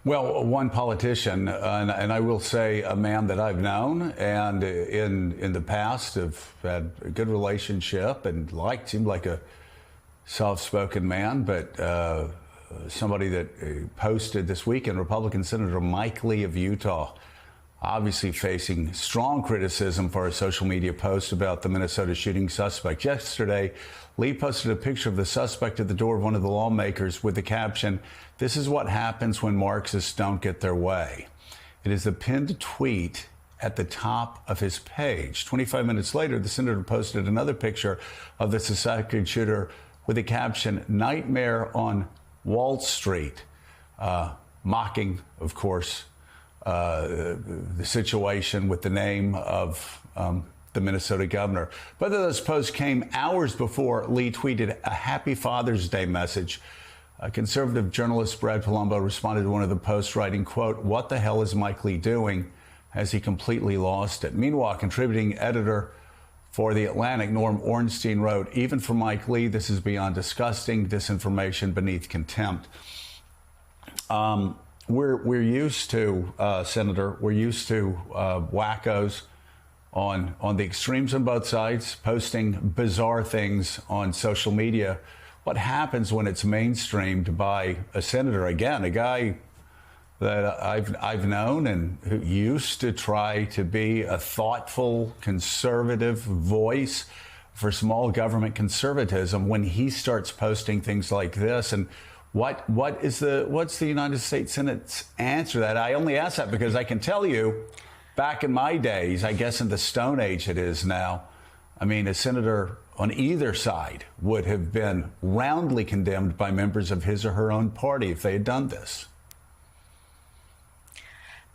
Well, one politician, and I will say a man that I've known and in the past have had a good relationship and seemed like a soft-spoken man, but somebody that posted this weekend, Republican Senator Mike Lee of Utah, obviously facing strong criticism for a social media post about the Minnesota shooting suspect. Yesterday, Lee posted a picture of the suspect at the door of one of the lawmakers with the caption, "This is what happens when Marxists don't get their way." It is the pinned tweet at the top of his page. 25 minutes later, the senator posted another picture of the suspected shooter with the caption, "Nightmare on Wall Street," mocking, of course, the situation with the name of the Minnesota governor. Both of those posts came hours before Lee tweeted a Happy Father's Day message. Conservative journalist Brad Palumbo responded to one of the posts writing, quote, "What the hell is Mike Lee doing? Has he completely lost it?" Meanwhile, contributing editor for The Atlantic, Norm Ornstein wrote, "Even for Mike Lee, this is beyond disgusting, disinformation beneath contempt." We're used to, Senator, we're used to wackos on the extremes on both sides, posting bizarre things on social media. What happens when it's mainstreamed by a senator? Again, a guy that I've known and who used to try to be a thoughtful, conservative voice for small government conservatism, when he starts posting things like this. And what's the United States Senate's answer to that? I only ask that because I can tell you, back in my days, I guess in the Stone Age it is now, I mean, a senator on either side would have been roundly condemned by members of his or her own party if they had done this.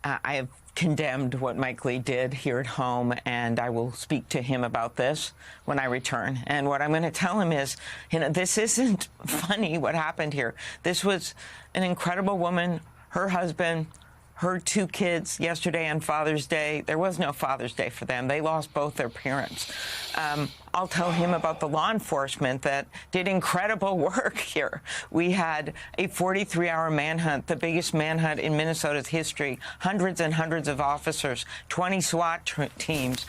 I have condemned what Mike Lee did here at home, and I will speak to him about this when I return. And what I'm going to tell him is, this isn't funny what happened here. This was an incredible woman, her husband, her two kids yesterday on Father's Day. There was no Father's Day for them. They lost both their parents. I'll tell him about the law enforcement that did incredible work here. We had a 43-hour manhunt, the biggest manhunt in Minnesota's history, hundreds and hundreds of officers, 20 SWAT teams,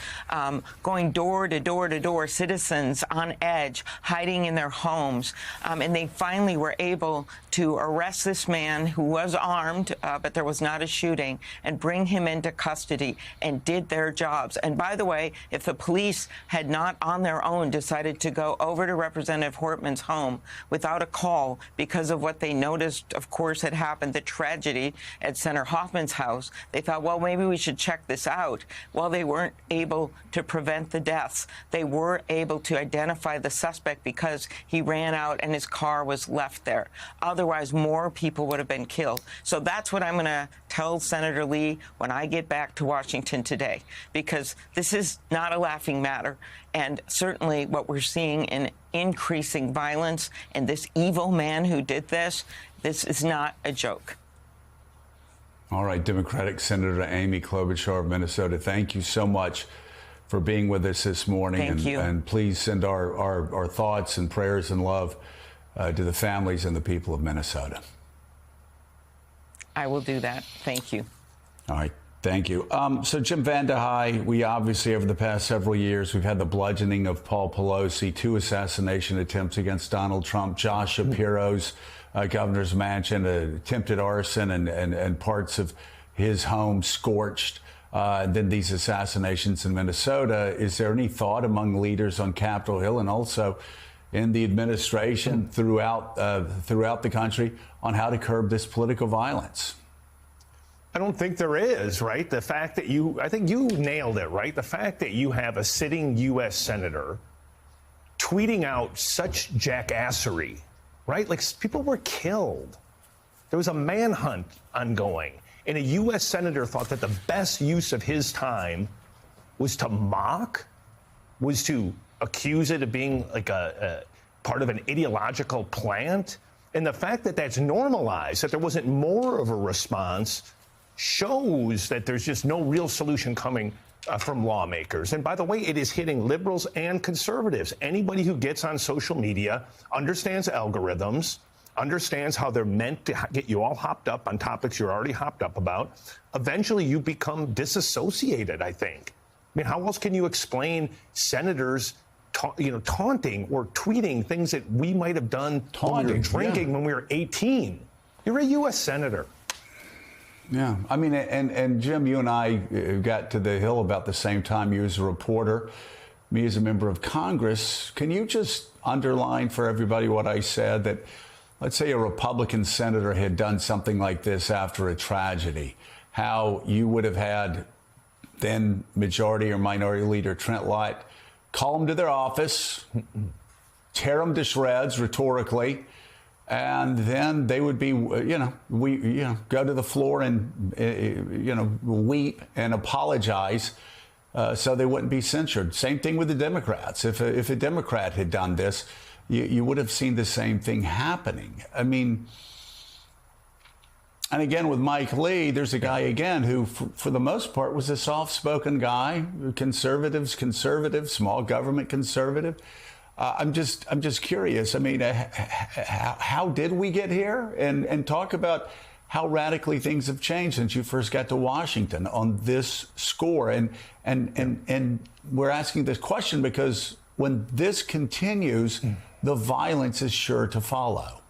going door to door to door, citizens on edge, hiding in their homes. And they finally were able to arrest this man who was armed, but there was not a shooting, and bring him into custody, and did their jobs. And by the way, if the police had not on their own decided to go over to Representative Hortman's home without a call because of what they noticed, of course, had happened, the tragedy at Senator Hoffman's house, they thought, well, maybe we should check this out. Well, they weren't able to prevent the deaths. They were able to identify the suspect because he ran out and his car was left there. Otherwise, more people would have been killed. So that's what I'm going to tell Senator Lee when I get back to Washington today, because this is not a laughing matter. And certainly what we're seeing in increasing violence, and this evil man who did this is not a joke. All right, Democratic Senator Amy Klobuchar of Minnesota, thank you so much for being with us this morning. Thank you. And please send our thoughts and prayers and love to the families and the people of Minnesota. I will do that. Thank you. All right. Thank you. So, Jim VandeHei, we obviously, over the past several years, we've had the bludgeoning of Paul Pelosi, 2 assassination attempts against Donald Trump, Josh Shapiro's governor's mansion, attempted arson, and parts of his home scorched. And then these assassinations in Minnesota. Is there any thought among leaders on Capitol Hill and also in the administration throughout the country on how to curb this political violence? I don't think there is, right? The fact that I think you nailed it, right? The fact that you have a sitting U.S. senator tweeting out such jackassery, right? Like, people were killed. There was a manhunt ongoing. And a U.S. senator thought that the best use of his time was to mock, was to accuse it of being like a part of an ideological plant. And the fact that that's normalized, that there wasn't more of a response, shows that there's just no real solution coming from lawmakers. And by the way, it is hitting liberals and conservatives. Anybody who gets on social media understands algorithms, understands how they're meant to get you all hopped up on topics you're already hopped up about, eventually you become disassociated, I think. I mean, how else can you explain senators taunting or tweeting things that we might have done when we were drinking when we were 18? You're a U.S. senator. Yeah, I mean, and Jim, you and I got to the Hill about the same time. You as a reporter, me as a member of Congress. Can you just underline for everybody what I said, that let's say a Republican senator had done something like this after a tragedy, how you would have had then Majority or Minority Leader Trent Lott call them to their office, tear them to shreds rhetorically, and then they would be, go to the floor and, weep and apologize so they wouldn't be censured. Same thing with the Democrats. If a Democrat had done this, you would have seen the same thing happening. I mean, and again, with Mike Lee, there's a guy, again, who, for the most part, was a soft-spoken guy, conservative, small government conservative. I'm just curious. I mean, how did we get here? And talk about how radically things have changed since you first got to Washington on this score. And we're asking this question because when this continues, the violence is sure to follow.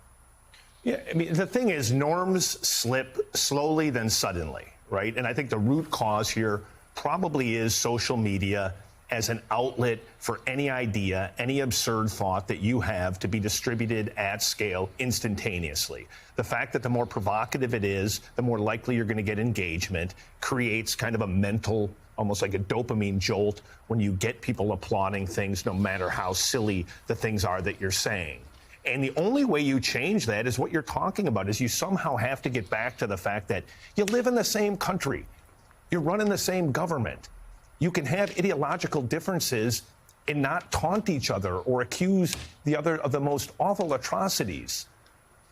Yeah, I mean, the thing is, norms slip slowly, then suddenly, right? And I think the root cause here probably is social media as an outlet for any idea, any absurd thought that you have to be distributed at scale instantaneously. The fact that the more provocative it is, the more likely you're going to get engagement, creates kind of a mental, almost like a dopamine jolt when you get people applauding things, no matter how silly the things are that you're saying. And the only way you change that is what you're talking about, is you somehow have to get back to the fact that you live in the same country. You're running the same government. You can have ideological differences and not taunt each other or accuse the other of the most awful atrocities.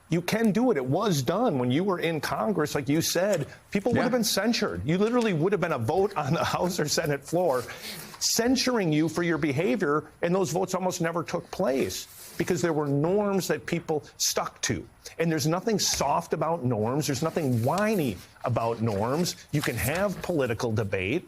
You can do it. It was done when you were in Congress, like you said. People would have been censured. You literally would have been a vote on the House or Senate floor censuring you for your behavior, and those votes almost never took place because there were norms that people stuck to. And there's nothing soft about norms. There's nothing whiny about norms. You can have political debate.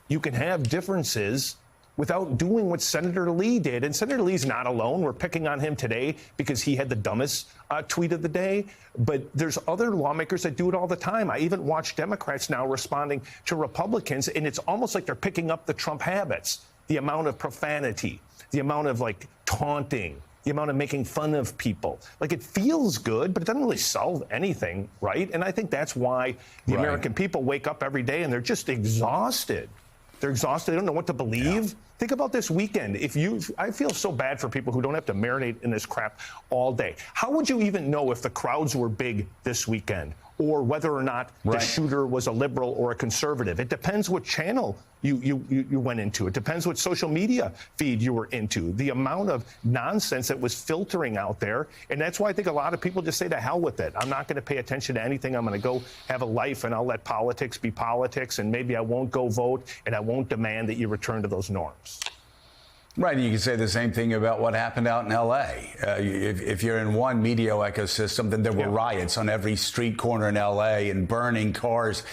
You can have differences without doing what Senator Lee did. And Senator Lee's not alone. We're picking on him today because he had the dumbest tweet of the day. But there's other lawmakers that do it all the time. I even watch Democrats now responding to Republicans, and it's almost like they're picking up the Trump habits. The amount of profanity, the amount of taunting, the amount of making fun of people. It feels good, but it doesn't really solve anything, right? And I think that's why the American people wake up every day and they're just exhausted. They're exhausted. They don't know what to believe. Yeah. Think about this weekend. I feel so bad for people who don't have to marinate in this crap all day. How would you even know if the crowds were big this weekend, or whether or not the shooter was a liberal or a conservative? It depends what channel you went into. It depends what social media feed you were into. The amount of nonsense that was filtering out there. And that's why I think a lot of people just say, to hell with it. I'm not going to pay attention to anything. I'm going to go have a life, and I'll let politics be politics. And maybe I won't go vote, and I won't demand that you return to those norms. Right, and you can say the same thing about what happened out in L.A. If you're in one media ecosystem, then there were riots on every street corner in L.A. and burning cars,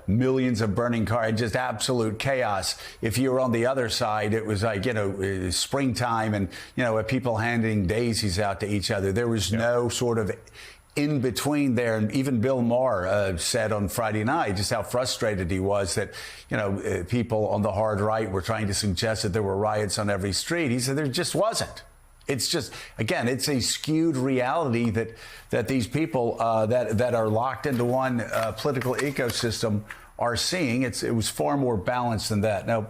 millions of burning cars, just absolute chaos. If you were on the other side, it was like, springtime and, people handing daisies out to each other. There was no sort of in between there. And even Bill Maher said on Friday night just how frustrated he was that, people on the hard right were trying to suggest that there were riots on every street. He said there just wasn't. It's just, again, it's a skewed reality that these people that are locked into one political ecosystem are seeing. It was far more balanced than that. Now,